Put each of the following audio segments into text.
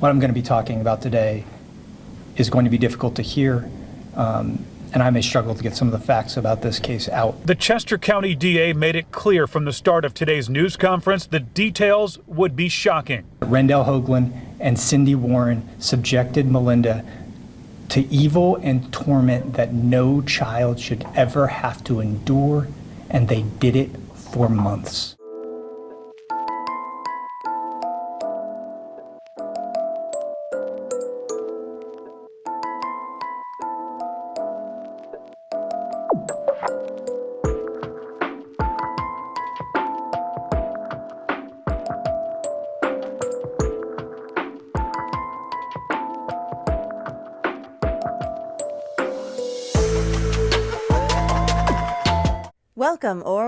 What I'm going to be talking about today is going to be difficult to hear, and I may struggle to get some of the facts about this case out. The Chester County DA made it clear from the start of today's news conference the details would be shocking. Malinda Hoagland and Cindy Warren subjected Melinda to evil and torment that no child should ever have to endure, and they did it for months.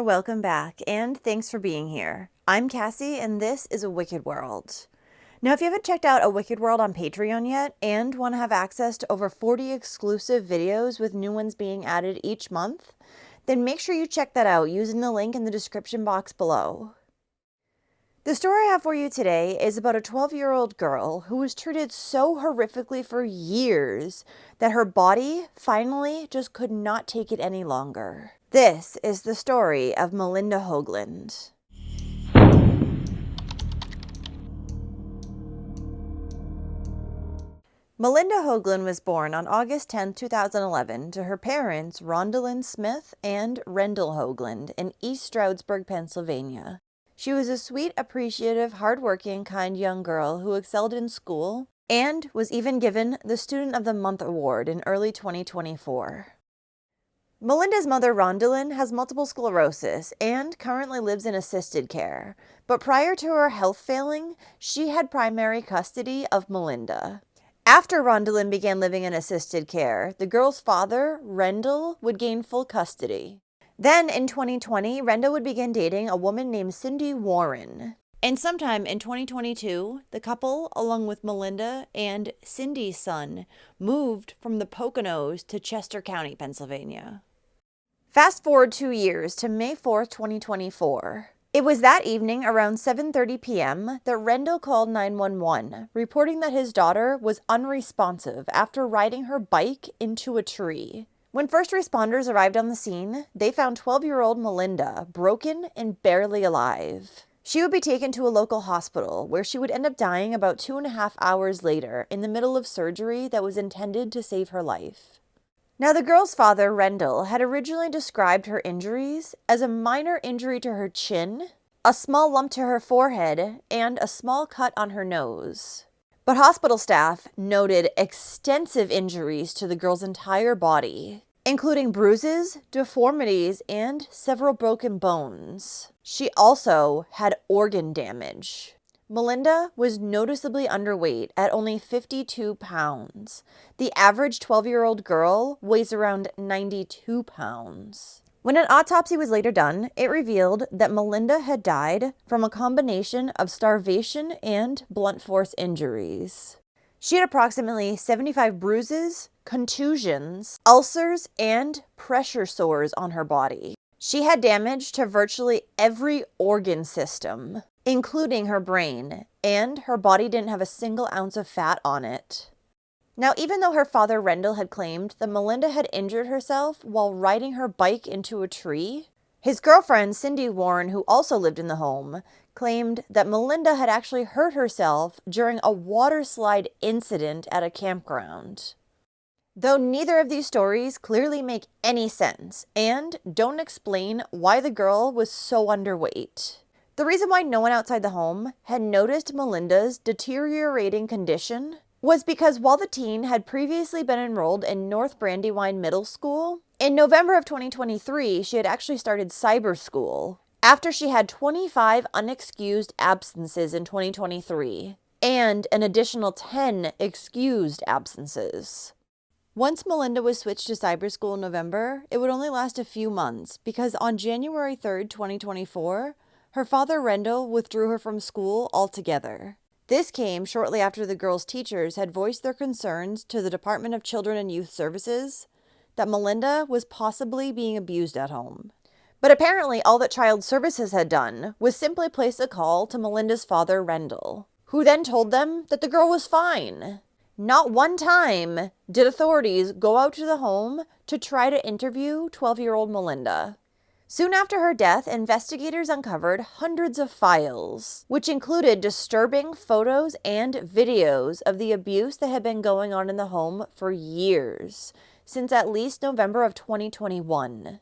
Welcome back, and thanks for being here. I'm Cassie, and this is A Wicked World. Now, if you haven't checked out A Wicked World on Patreon yet and want to have access to over 40 exclusive videos with new ones being added each month, then make sure you check that out using the link in the description box below. The story I have for you today is about a 12-year-old girl who was treated so horrifically for years that her body finally just could not take it any longer. This is the story of Malinda Hoagland. Malinda Hoagland was born on August 10, 2011 to her parents Rondalyn Smith and Rendell Hoagland in East Stroudsburg, Pennsylvania. She was a sweet, appreciative, hardworking, kind young girl who excelled in school and was even given the Student of the Month award in early 2024. Melinda's mother, Rondalyn, has multiple sclerosis and currently lives in assisted care, but prior to her health failing, she had primary custody of Melinda. After Rondalyn began living in assisted care, the girl's father, Rendell, would gain full custody. Then, in 2020, Rendell would begin dating a woman named Cindy Warren. And sometime in 2022, the couple, along with Melinda and Cindy's son, moved from the Poconos to Chester County, Pennsylvania. Fast forward 2 years to May 4th, 2024. It was that evening around 7:30 p.m. that Rendell called 911, reporting that his daughter was unresponsive after riding her bike into a tree. When first responders arrived on the scene, they found 12-year-old Melinda broken and barely alive. She would be taken to a local hospital where she would end up dying about 2.5 hours later in the middle of surgery that was intended to save her life. Now, the girl's father, Rendell, had originally described her injuries as a minor injury to her chin, a small lump to her forehead, and a small cut on her nose. But hospital staff noted extensive injuries to the girl's entire body, including bruises, deformities, and several broken bones. She also had organ damage. Melinda was noticeably underweight at only 52 pounds. The average 12-year-old girl weighs around 92 pounds. When an autopsy was later done, it revealed that Melinda had died from a combination of starvation and blunt force injuries. She had approximately 75 bruises, contusions, ulcers, and pressure sores on her body. She had damage to virtually every organ system, including her brain, and her body didn't have a single ounce of fat on it. Now, even though her father Rendell had claimed that Melinda had injured herself while riding her bike into a tree, his girlfriend Cindy Warren, who also lived in the home, claimed that Melinda had actually hurt herself during a water slide incident at a campground. Though neither of these stories clearly make any sense and don't explain why the girl was so underweight. The reason why no one outside the home had noticed Melinda's deteriorating condition was because while the teen had previously been enrolled in North Brandywine Middle School, in November of 2023, she had actually started cyber school after she had 25 unexcused absences in 2023 and an additional 10 excused absences. Once Melinda was switched to cyber school in November, it would only last a few months because on January 3rd, 2024, her father Rendell withdrew her from school altogether. This came shortly after the girl's teachers had voiced their concerns to the Department of Children and Youth Services that Melinda was possibly being abused at home. But apparently all that Child Services had done was simply place a call to Melinda's father Rendell. who then told them that the girl was fine. Not one time did authorities go out to the home to try to interview 12-year-old Melinda. Soon after her death, investigators uncovered hundreds of files, which included disturbing photos and videos of the abuse that had been going on in the home for years, since at least November of 2021.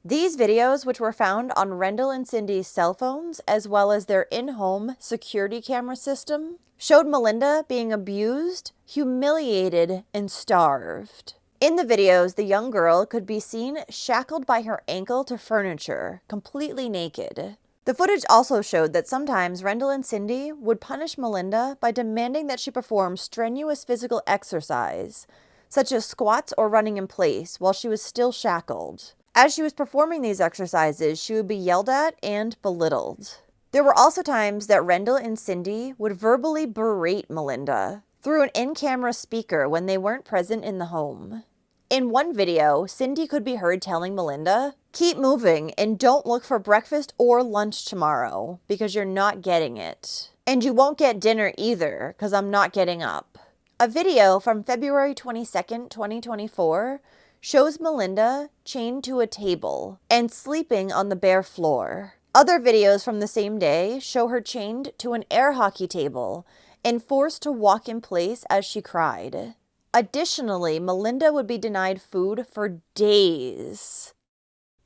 These videos, which were found on Rendell and Cindy's cell phones, as well as their in-home security camera system, showed Melinda being abused, humiliated, and starved. In the videos, the young girl could be seen shackled by her ankle to furniture, completely naked. The footage also showed that sometimes Rendell and Cindy would punish Melinda by demanding that she perform strenuous physical exercise, such as squats or running in place, while she was still shackled. As she was performing these exercises, she would be yelled at and belittled. There were also times that Rendell and Cindy would verbally berate Melinda through an in-camera speaker when they weren't present in the home. In one video, Cindy could be heard telling Melinda, "Keep moving and don't look for breakfast or lunch tomorrow because you're not getting it. And you won't get dinner either because I'm not getting up." A video from February 22nd, 2024 shows Melinda chained to a table and sleeping on the bare floor. Other videos from the same day show her chained to an air hockey table and forced to walk in place as she cried. Additionally, Melinda would be denied food for days.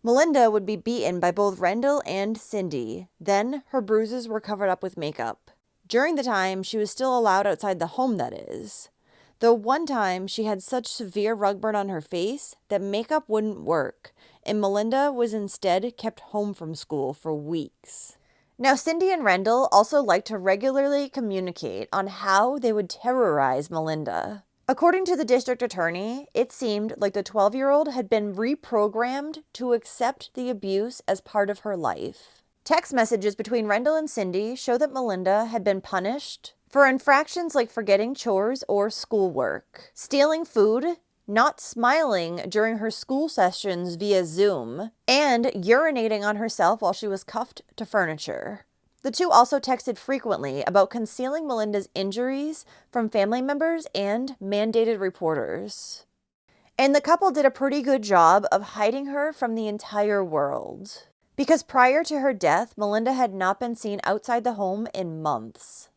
Melinda would be beaten by both Rendell and Cindy. Then her bruises were covered up with makeup. During the time she was still allowed outside the home, that is. Though one time she had such severe rug burn on her face that makeup wouldn't work, and Melinda was instead kept home from school for weeks. Now, Cindy and Rendell also liked to regularly communicate on how they would terrorize Melinda. According to the district attorney, it seemed like the 12-year-old had been reprogrammed to accept the abuse as part of her life. Text messages between Rendell and Cindy show that Melinda had been punished for infractions like forgetting chores or schoolwork, stealing food, not smiling during her school sessions via Zoom, and urinating on herself while she was cuffed to furniture. The two also texted frequently about concealing Melinda's injuries from family members and mandated reporters. And the couple did a pretty good job of hiding her from the entire world. Because prior to her death, Melinda had not been seen outside the home in months.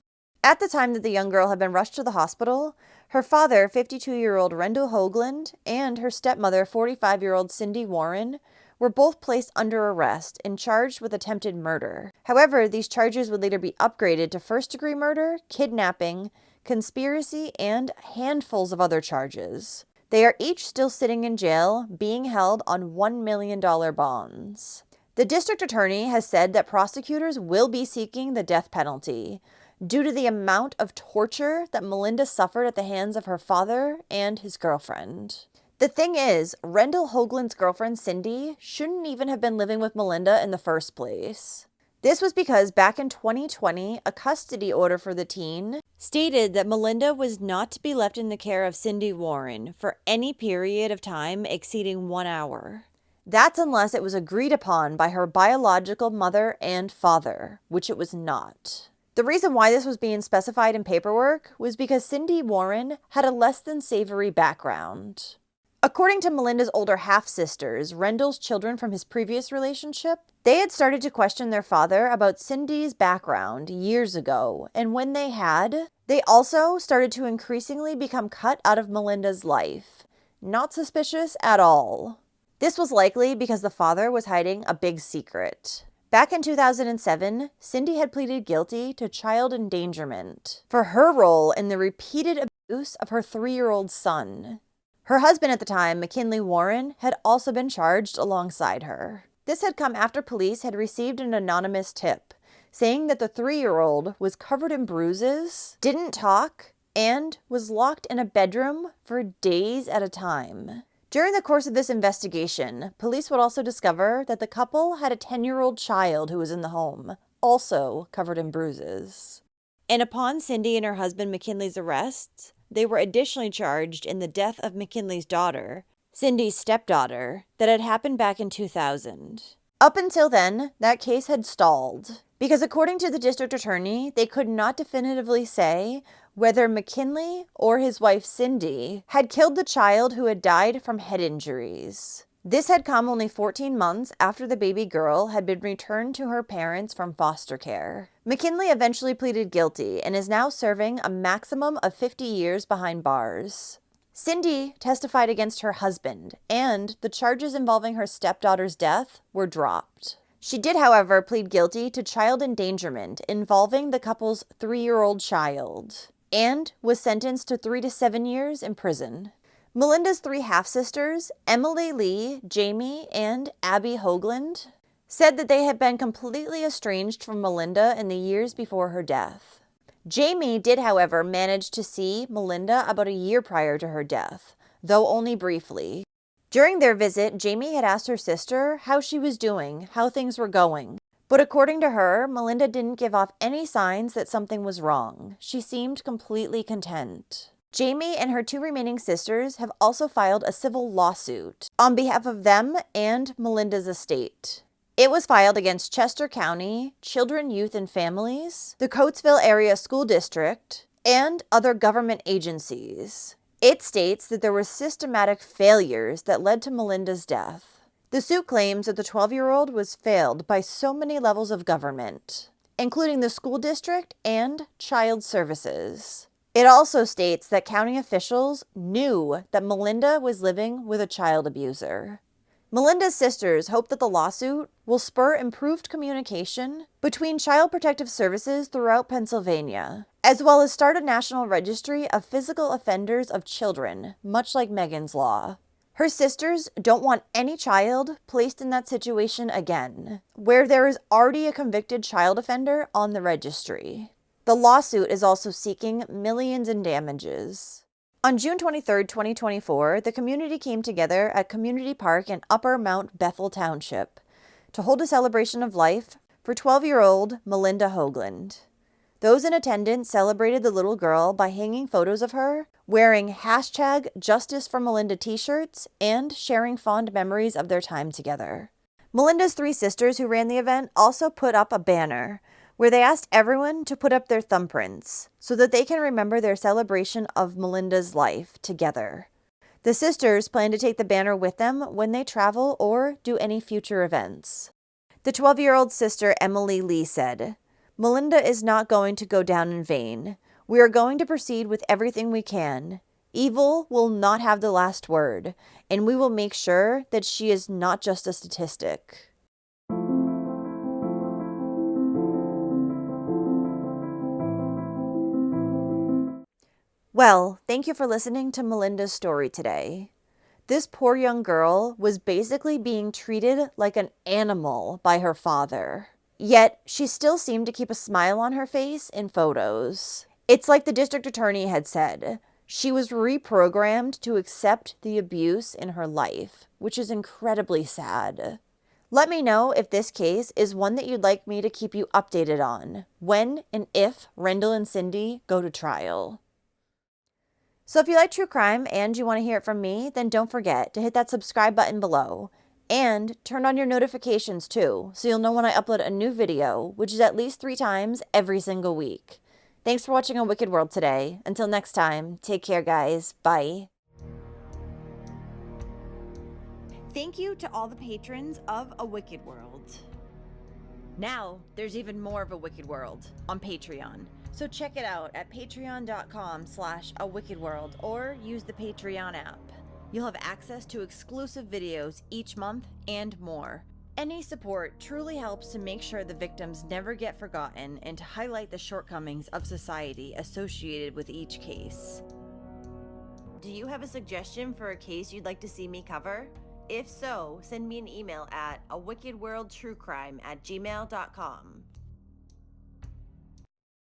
At the time that the young girl had been rushed to the hospital, her father, 52-year-old Malinda Hoagland, and her stepmother, 45-year-old Cindy Warren, were both placed under arrest and charged with attempted murder. However, these charges would later be upgraded to first-degree murder, kidnapping, conspiracy, and handfuls of other charges. They are each still sitting in jail, being held on $1 million bonds. The district attorney has said that prosecutors will be seeking the death penalty due to the amount of torture that Melinda suffered at the hands of her father and his girlfriend. The thing is, Rendell Hoagland's girlfriend Cindy shouldn't even have been living with Melinda in the first place. This was because back in 2020, a custody order for the teen stated that Melinda was not to be left in the care of Cindy Warren for any period of time exceeding 1 hour. That's unless it was agreed upon by her biological mother and father, which it was not. The reason why this was being specified in paperwork was because Cindy Warren had a less than savory background. According to Melinda's older half-sisters, Rendell's children from his previous relationship, they had started to question their father about Cindy's background years ago, and when they had, they also started to increasingly become cut out of Melinda's life. Not suspicious at all. This was likely because the father was hiding a big secret. Back in 2007, Cindy had pleaded guilty to child endangerment for her role in the repeated abuse of her 3-year-old son. Her husband at the time, McKinley Warren, had also been charged alongside her. This had come after police had received an anonymous tip saying that the 3-year-old was covered in bruises, didn't talk, and was locked in a bedroom for days at a time. During the course of this investigation, police would also discover that the couple had a 10-year-old child who was in the home, also covered in bruises. And upon Cindy and her husband McKinley's arrest, they were additionally charged in the death of McKinley's daughter, Cindy's stepdaughter, that had happened back in 2000. Up until then, that case had stalled. because according to the district attorney, they could not definitively say whether McKinley or his wife Cindy had killed the child who had died from head injuries. This had come only 14 months after the baby girl had been returned to her parents from foster care. McKinley eventually pleaded guilty and is now serving a maximum of 50 years behind bars. Cindy testified against her husband, and the charges involving her stepdaughter's death were dropped. She did, however, plead guilty to child endangerment involving the couple's 3-year-old child, and was sentenced to 3 to 7 years in prison. Melinda's 3 half-sisters, Emily Lee, Jamie, and Abby Hoagland, said that they had been completely estranged from Melinda in the years before her death. Jamie did, however, manage to see Melinda about a year prior to her death, though only briefly. During their visit, Jamie had asked her sister how she was doing, how things were going. But according to her, Melinda didn't give off any signs that something was wrong. She seemed completely content. Jamie and her 2 remaining sisters have also filed a civil lawsuit on behalf of them and Melinda's estate. It was filed against Chester County, Children, Youth, and Families, the Coatesville Area School District, and other government agencies. It states that there were systematic failures that led to Melinda's death. The suit claims that the 12-year-old was failed by so many levels of government, including the school district and child services. It also states that county officials knew that Melinda was living with a child abuser. Melinda's sisters hope that the lawsuit will spur improved communication between Child Protective Services throughout Pennsylvania, as well as start a national registry of physical offenders of children, much like Megan's Law. Her sisters don't want any child placed in that situation again, where there is already a convicted child offender on the registry. The lawsuit is also seeking millions in damages. On June 23, 2024, the community came together at Community Park in Upper Mount Bethel Township to hold a celebration of life for 12-year-old Malinda Hoagland. Those in attendance celebrated the little girl by hanging photos of her, wearing #JusticeForMelinda t-shirts, and sharing fond memories of their time together. Melinda's 3 sisters who ran the event also put up a banner where they asked everyone to put up their thumbprints so that they can remember their celebration of Melinda's life together. The sisters plan to take the banner with them when they travel or do any future events. The 12-year-old sister Emily Lee said, "Melinda is not going to go down in vain. We are going to proceed with everything we can. Evil will not have the last word, and we will make sure that she is not just a statistic." Well, thank you for listening to Melinda's story today. This poor young girl was basically being treated like an animal by her father. Yet, she still seemed to keep a smile on her face in photos. It's like the district attorney had said. She was reprogrammed to accept the abuse in her life, which is incredibly sad. Let me know if this case is one that you'd like me to keep you updated on, when and if Rendell and Cindy go to trial. So if you like true crime and you want to hear it from me, then don't forget to hit that subscribe button below and turn on your notifications too, so you'll know when I upload a new video, which is at least 3 times every single week. Thanks for watching A Wicked World today. Until next time, take care guys. Bye. Thank you to all the patrons of A Wicked World. Now, there's even more of A Wicked World on Patreon. So check it out at patreon.com/awickedworld or use the Patreon app. You'll have access to exclusive videos each month and more. Any support truly helps to make sure the victims never get forgotten and to highlight the shortcomings of society associated with each case. Do you have a suggestion for a case you'd like to see me cover? If so, send me an email at awickedworldtruecrime@gmail.com.